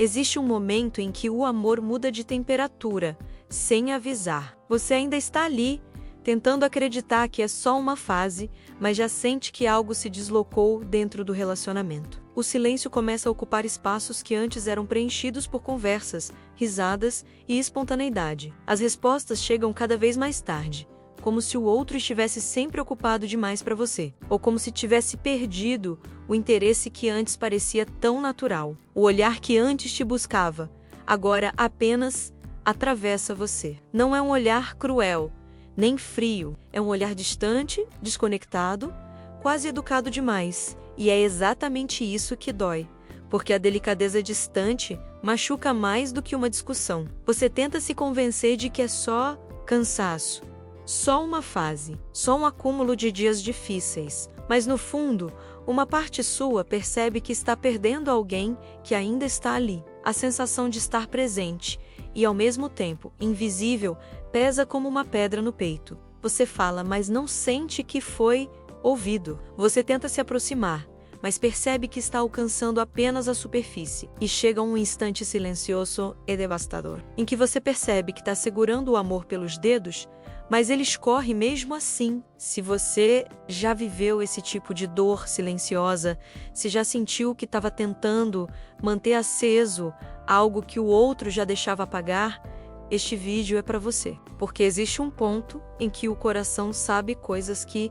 Existe um momento em que o amor muda de temperatura, sem avisar. Você ainda está ali, tentando acreditar que é só uma fase, mas já sente que algo se deslocou dentro do relacionamento. O silêncio começa a ocupar espaços que antes eram preenchidos por conversas, risadas e espontaneidade. As respostas chegam cada vez mais tarde, como se o outro estivesse sempre ocupado demais para você, ou como se tivesse perdido o interesse que antes parecia tão natural. O olhar que antes te buscava, agora apenas atravessa você. Não é um olhar cruel, nem frio. É um olhar distante, desconectado, quase educado demais. E é exatamente isso que dói, porque a delicadeza distante machuca mais do que uma discussão. Você tenta se convencer de que é só cansaço, só uma fase, só um acúmulo de dias difíceis. Mas no fundo, uma parte sua percebe que está perdendo alguém que ainda está ali. A sensação de estar presente e, ao mesmo tempo, invisível, pesa como uma pedra no peito. Você fala, mas não sente que foi ouvido. Você tenta se aproximar, mas percebe que está alcançando apenas a superfície. E chega um instante silencioso e devastador, em que você percebe que está segurando o amor pelos dedos, mas ele escorre mesmo assim. Se você já viveu esse tipo de dor silenciosa, se já sentiu que estava tentando manter aceso algo que o outro já deixava apagar, este vídeo é para você. Porque existe um ponto em que o coração sabe coisas que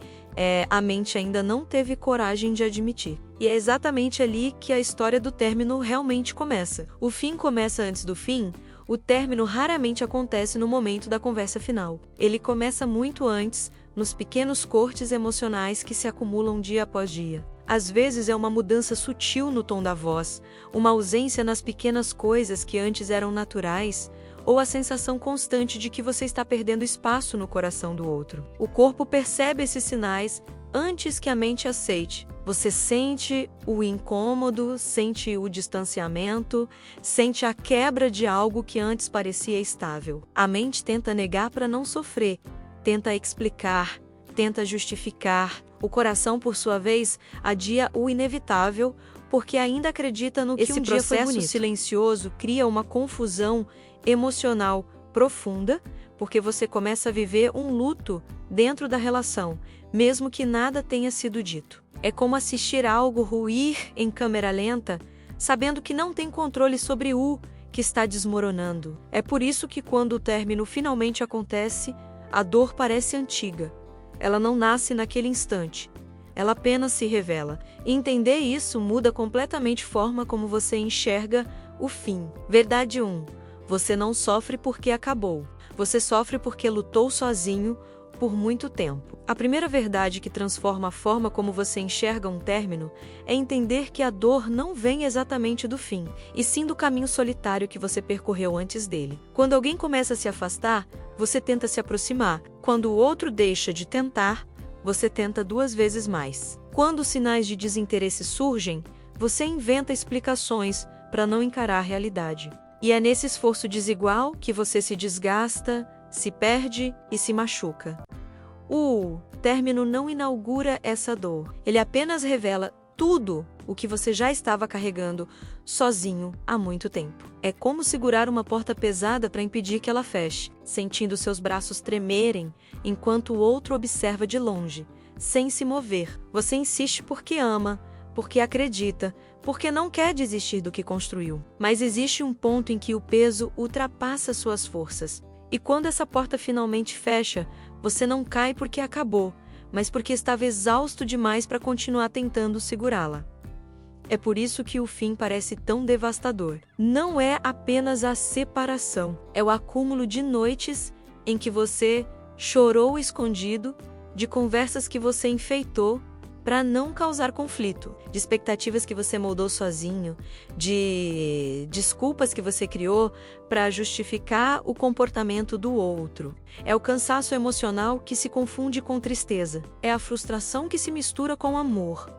a mente ainda não teve coragem de admitir. E é exatamente ali que a história do término realmente começa. O fim começa antes do fim. O término raramente acontece no momento da conversa final. Ele começa muito antes, nos pequenos cortes emocionais que se acumulam dia após dia. Às vezes é uma mudança sutil no tom da voz, uma ausência nas pequenas coisas que antes eram naturais, ou a sensação constante de que você está perdendo espaço no coração do outro. O corpo percebe esses sinais antes que a mente aceite. Você sente o incômodo, sente o distanciamento, sente a quebra de algo que antes parecia estável. A mente tenta negar para não sofrer, tenta explicar, tenta justificar. O coração, por sua vez, adia o inevitável, porque ainda acredita no que um dia foi bonito. Esse processo silencioso cria uma confusão emocional profunda, porque você começa a viver um luto dentro da relação, mesmo que nada tenha sido dito. É como assistir algo ruir em câmera lenta, sabendo que não tem controle sobre o que está desmoronando. É por isso que quando o término finalmente acontece, a dor parece antiga. Ela não nasce naquele instante. Ela apenas se revela. E entender isso muda completamente a forma como você enxerga o fim. Verdade 1. Você não sofre porque acabou. Você sofre porque lutou sozinho por muito tempo. A primeira verdade que transforma a forma como você enxerga um término é entender que a dor não vem exatamente do fim, e sim do caminho solitário que você percorreu antes dele. Quando alguém começa a se afastar, você tenta se aproximar. Quando o outro deixa de tentar, você tenta 2 vezes mais. Quando os sinais de desinteresse surgem, você inventa explicações para não encarar a realidade. E é nesse esforço desigual que você se desgasta, se perde e se machuca. O término não inaugura essa dor. Ele apenas revela tudo o que você já estava carregando sozinho há muito tempo. É como segurar uma porta pesada para impedir que ela feche, sentindo seus braços tremerem enquanto o outro observa de longe, sem se mover. Você insiste porque ama, porque acredita, porque não quer desistir do que construiu. Mas existe um ponto em que o peso ultrapassa suas forças. E quando essa porta finalmente fecha, você não cai porque acabou, mas porque estava exausto demais para continuar tentando segurá-la. É por isso que o fim parece tão devastador. Não é apenas a separação, é o acúmulo de noites em que você chorou escondido, de conversas que você enfeitou para não causar conflito, de expectativas que você moldou sozinho, de desculpas que você criou para justificar o comportamento do outro. É o cansaço emocional que se confunde com tristeza. É a frustração que se mistura com amor.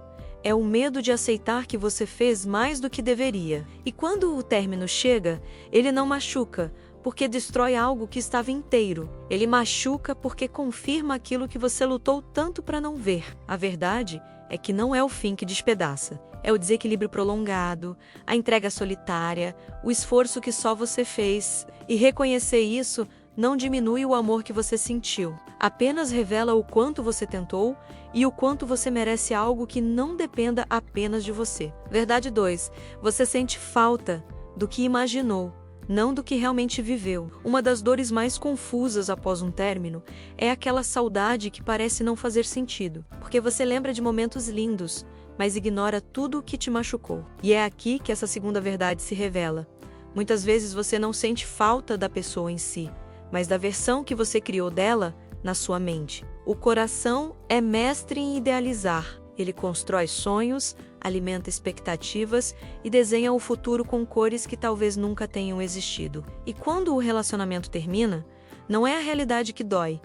É o medo de aceitar que você fez mais do que deveria. E quando o término chega, ele não machuca, porque destrói algo que estava inteiro. Ele machuca porque confirma aquilo que você lutou tanto para não ver. A verdade é que não é o fim que despedaça. É o desequilíbrio prolongado, a entrega solitária, o esforço que só você fez. E reconhecer isso não diminui o amor que você sentiu. Apenas revela o quanto você tentou e o quanto você merece algo que não dependa apenas de você. Verdade 2. Você sente falta do que imaginou, não do que realmente viveu. Uma das dores mais confusas após um término é aquela saudade que parece não fazer sentido, porque você lembra de momentos lindos, mas ignora tudo o que te machucou. E é aqui que essa segunda verdade se revela. Muitas vezes você não sente falta da pessoa em si, mas da versão que você criou dela na sua mente. O coração é mestre em idealizar. Ele constrói sonhos, alimenta expectativas e desenha o futuro com cores que talvez nunca tenham existido. E quando o relacionamento termina, não é a realidade que dói,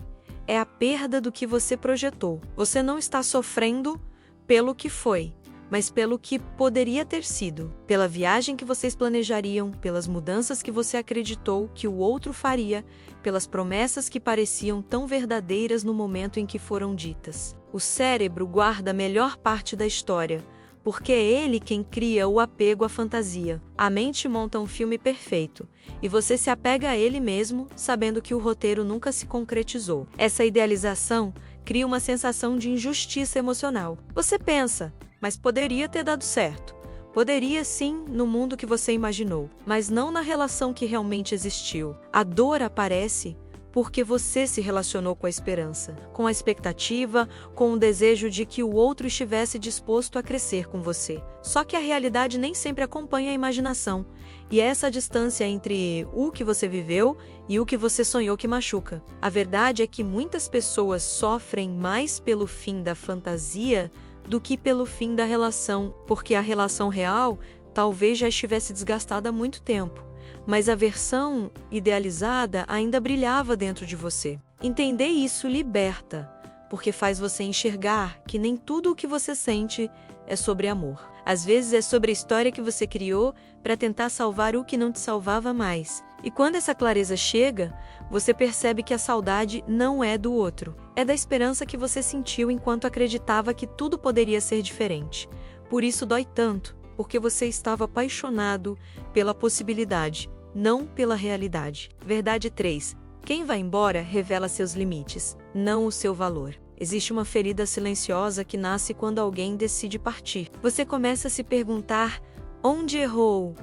é a perda do que você projetou. Você não está sofrendo pelo que foi, mas pelo que poderia ter sido, pela viagem que vocês planejariam, pelas mudanças que você acreditou que o outro faria, pelas promessas que pareciam tão verdadeiras no momento em que foram ditas. O cérebro guarda a melhor parte da história, porque é ele quem cria o apego à fantasia. A mente monta um filme perfeito, e você se apega a ele mesmo, sabendo que o roteiro nunca se concretizou. Essa idealização cria uma sensação de injustiça emocional. Você pensa, mas poderia ter dado certo. Poderia sim no mundo que você imaginou, mas não na relação que realmente existiu. A dor aparece porque você se relacionou com a esperança, com a expectativa, com o desejo de que o outro estivesse disposto a crescer com você. Só que a realidade nem sempre acompanha a imaginação, e é essa distância entre o que você viveu e o que você sonhou que machuca. A verdade é que muitas pessoas sofrem mais pelo fim da fantasia do que pelo fim da relação, porque a relação real talvez já estivesse desgastada há muito tempo, mas a versão idealizada ainda brilhava dentro de você. Entender isso liberta, porque faz você enxergar que nem tudo o que você sente é sobre amor. Às vezes é sobre a história que você criou para tentar salvar o que não te salvava mais. E quando essa clareza chega, você percebe que a saudade não é do outro, é da esperança que você sentiu enquanto acreditava que tudo poderia ser diferente. Por isso dói tanto, porque você estava apaixonado pela possibilidade, não pela realidade. Verdade 3. Quem vai embora revela seus limites, não o seu valor. Existe uma ferida silenciosa que nasce quando alguém decide partir. Você começa a se perguntar onde errou,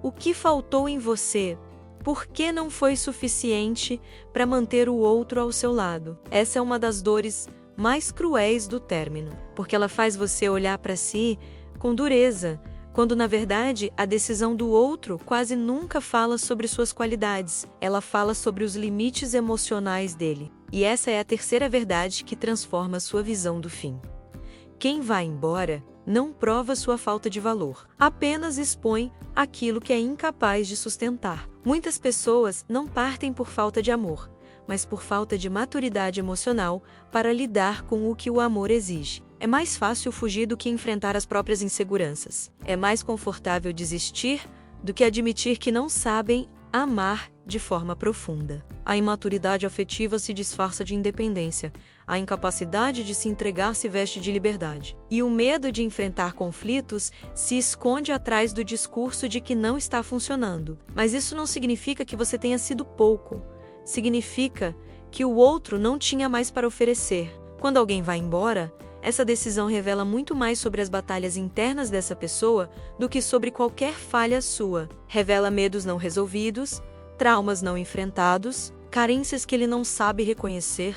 o que faltou em você, por que não foi suficiente para manter o outro ao seu lado. Essa é uma das dores mais cruéis do término, porque ela faz você olhar para si com dureza, quando na verdade a decisão do outro quase nunca fala sobre suas qualidades, ela fala sobre os limites emocionais dele. E essa é a terceira verdade que transforma sua visão do fim. Quem vai embora não prova sua falta de valor, apenas expõe aquilo que é incapaz de sustentar. Muitas pessoas não partem por falta de amor, mas por falta de maturidade emocional para lidar com o que o amor exige. É mais fácil fugir do que enfrentar as próprias inseguranças. É mais confortável desistir do que admitir que não sabem amar de forma profunda. A imaturidade afetiva se disfarça de independência, a incapacidade de se entregar se veste de liberdade. E o medo de enfrentar conflitos se esconde atrás do discurso de que não está funcionando. Mas isso não significa que você tenha sido pouco. Significa que o outro não tinha mais para oferecer. Quando alguém vai embora, essa decisão revela muito mais sobre as batalhas internas dessa pessoa do que sobre qualquer falha sua. Revela medos não resolvidos, traumas não enfrentados, carências que ele não sabe reconhecer,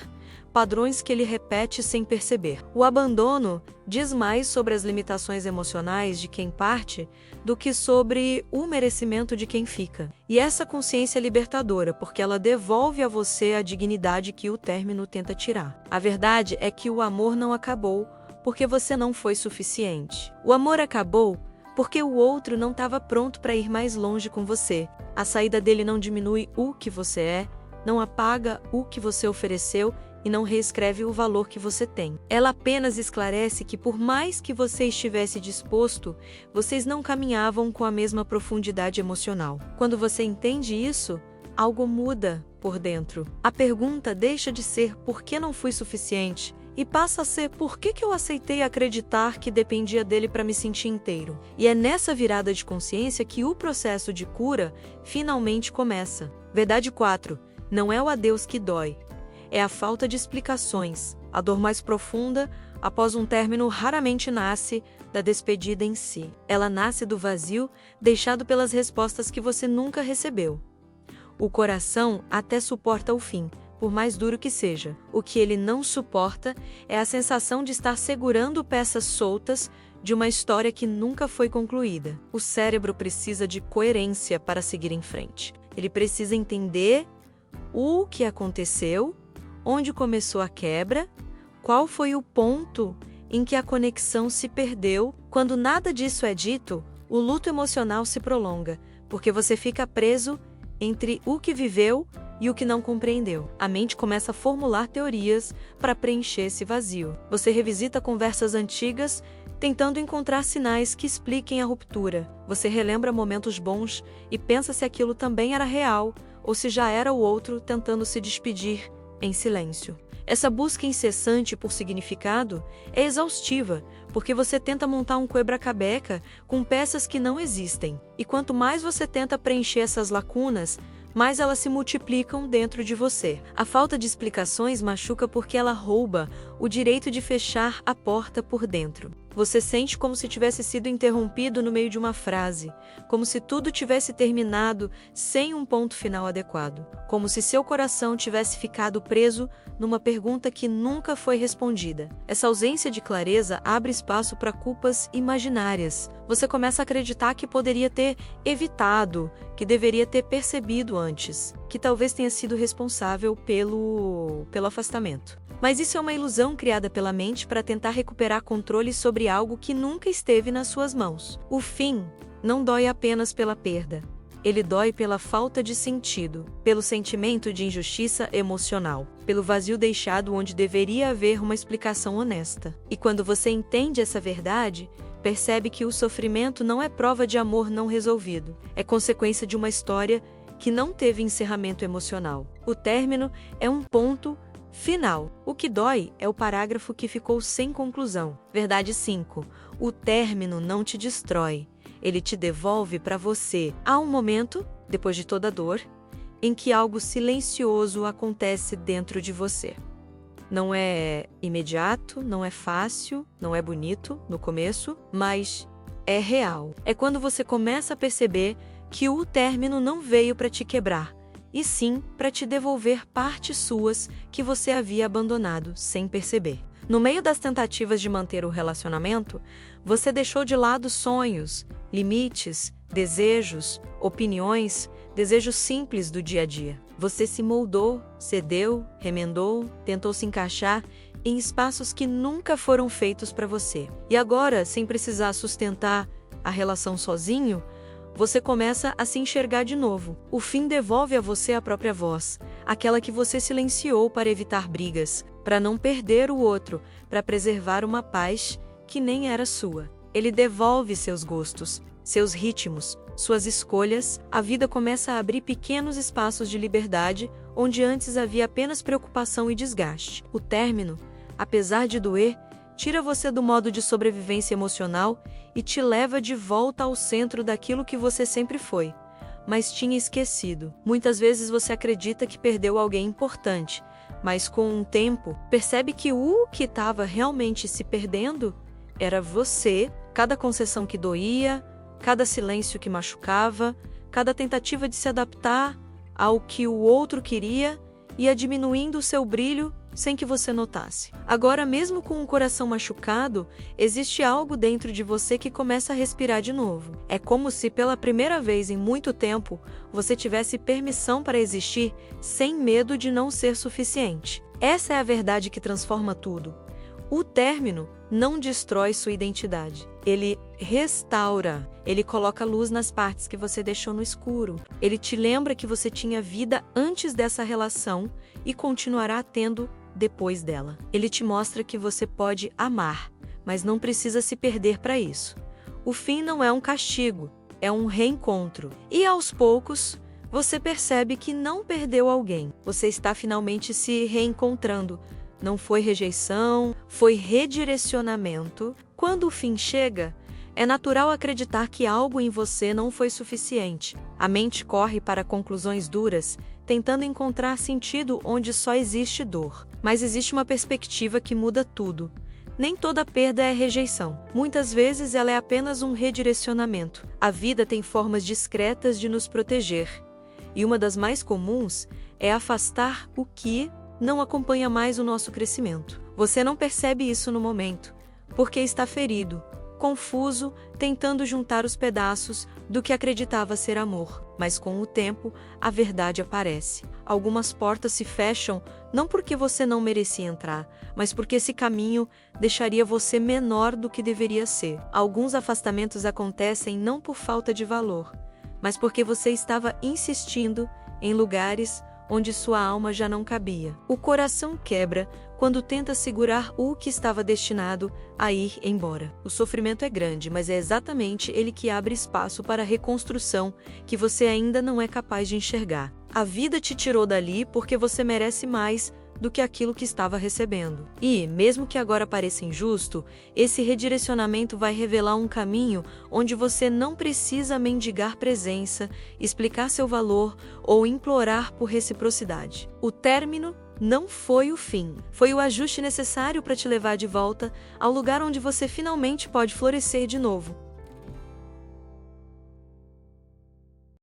padrões que ele repete sem perceber. O abandono diz mais sobre as limitações emocionais de quem parte do que sobre o merecimento de quem fica. E essa consciência é libertadora, porque ela devolve a você a dignidade que o término tenta tirar. A verdade é que o amor não acabou porque você não foi suficiente. O amor acabou porque o outro não estava pronto para ir mais longe com você. A saída dele não diminui o que você é, não apaga o que você ofereceu e não reescreve o valor que você tem. Ela apenas esclarece que por mais que você estivesse disposto, vocês não caminhavam com a mesma profundidade emocional. Quando você entende isso, algo muda por dentro. A pergunta deixa de ser por que não fui suficiente e passa a ser por que eu aceitei acreditar que dependia dele para me sentir inteiro. E é nessa virada de consciência que o processo de cura finalmente começa. Verdade 4. Não é o adeus que dói. É a falta de explicações. A dor mais profunda, após um término, raramente nasce da despedida em si. Ela nasce do vazio deixado pelas respostas que você nunca recebeu. O coração até suporta o fim, por mais duro que seja. O que ele não suporta é a sensação de estar segurando peças soltas de uma história que nunca foi concluída. O cérebro precisa de coerência para seguir em frente. Ele precisa entender o que aconteceu, onde começou a quebra, qual foi o ponto em que a conexão se perdeu. Quando nada disso é dito, o luto emocional se prolonga, porque você fica preso entre o que viveu e o que não compreendeu. A mente começa a formular teorias para preencher esse vazio. Você revisita conversas antigas, tentando encontrar sinais que expliquem a ruptura. Você relembra momentos bons e pensa se aquilo também era real ou se já era o outro tentando se despedir em silêncio. Essa busca incessante por significado é exaustiva, porque você tenta montar um quebra-cabeça com peças que não existem. E quanto mais você tenta preencher essas lacunas, mais elas se multiplicam dentro de você. A falta de explicações machuca porque ela rouba o direito de fechar a porta por dentro. Você sente como se tivesse sido interrompido no meio de uma frase, como se tudo tivesse terminado sem um ponto final adequado, como se seu coração tivesse ficado preso numa pergunta que nunca foi respondida. Essa ausência de clareza abre espaço para culpas imaginárias. Você começa a acreditar que poderia ter evitado, que deveria ter percebido antes, que talvez tenha sido responsável pelo afastamento. Mas isso é uma ilusão criada pela mente para tentar recuperar controle sobre algo que nunca esteve nas suas mãos. O fim não dói apenas pela perda. Ele dói pela falta de sentido, pelo sentimento de injustiça emocional, pelo vazio deixado onde deveria haver uma explicação honesta. E quando você entende essa verdade, percebe que o sofrimento não é prova de amor não resolvido. É consequência de uma história que não teve encerramento emocional. O término é um ponto final. O que dói é o parágrafo que ficou sem conclusão. Verdade 5. O término não te destrói. Ele te devolve para você. Há um momento, depois de toda a dor, em que algo silencioso acontece dentro de você. Não é imediato, não é fácil, não é bonito no começo, mas é real. É quando você começa a perceber que o término não veio para te quebrar, e sim para te devolver partes suas que você havia abandonado sem perceber. No meio das tentativas de manter o relacionamento, você deixou de lado sonhos, limites, desejos, opiniões, desejos simples do dia a dia. Você se moldou, cedeu, remendou, tentou se encaixar em espaços que nunca foram feitos para você. E agora, sem precisar sustentar a relação sozinho, você começa a se enxergar de novo. O fim devolve a você a própria voz, aquela que você silenciou para evitar brigas, para não perder o outro, para preservar uma paz que nem era sua. Ele devolve seus gostos, seus ritmos, suas escolhas. A vida começa a abrir pequenos espaços de liberdade, onde antes havia apenas preocupação e desgaste. O término, apesar de doer, tira você do modo de sobrevivência emocional e te leva de volta ao centro daquilo que você sempre foi, mas tinha esquecido. Muitas vezes você acredita que perdeu alguém importante, mas com o tempo, percebe que o que estava realmente se perdendo era você. Cada concessão que doía, cada silêncio que machucava, cada tentativa de se adaptar ao que o outro queria ia diminuindo o seu brilho sem que você notasse. Agora, mesmo com o coração machucado, existe algo dentro de você que começa a respirar de novo. É como se pela primeira vez em muito tempo você tivesse permissão para existir sem medo de não ser suficiente. Essa é a verdade que transforma tudo. O término não destrói sua identidade. Ele restaura. Ele coloca luz nas partes que você deixou no escuro. Ele te lembra que você tinha vida antes dessa relação e continuará tendo depois dela. Ele te mostra que você pode amar, mas não precisa se perder para isso. O fim não é um castigo, é um reencontro. E aos poucos, você percebe que não perdeu alguém. Você está finalmente se reencontrando Não foi rejeição, foi redirecionamento. Quando o fim chega, é natural acreditar que algo em você não foi suficiente. A mente corre para conclusões duras, tentando encontrar sentido onde só existe dor. Mas existe uma perspectiva que muda tudo. Nem toda perda é rejeição. Muitas vezes ela é apenas um redirecionamento. A vida tem formas discretas de nos proteger. E uma das mais comuns é afastar o que não acompanha mais o nosso crescimento. Você não percebe isso no momento, porque está ferido, confuso, tentando juntar os pedaços do que acreditava ser amor. Mas com o tempo, a verdade aparece. Algumas portas se fecham não porque você não merecia entrar, mas porque esse caminho deixaria você menor do que deveria ser. Alguns afastamentos acontecem não por falta de valor, mas porque você estava insistindo em lugares onde sua alma já não cabia. O coração quebra quando tenta segurar o que estava destinado a ir embora. O sofrimento é grande, mas é exatamente ele que abre espaço para a reconstrução que você ainda não é capaz de enxergar. A vida te tirou dali porque você merece mais do que aquilo que estava recebendo. E, mesmo que agora pareça injusto, esse redirecionamento vai revelar um caminho onde você não precisa mendigar presença, explicar seu valor ou implorar por reciprocidade. O término não foi o fim, foi o ajuste necessário para te levar de volta ao lugar onde você finalmente pode florescer de novo.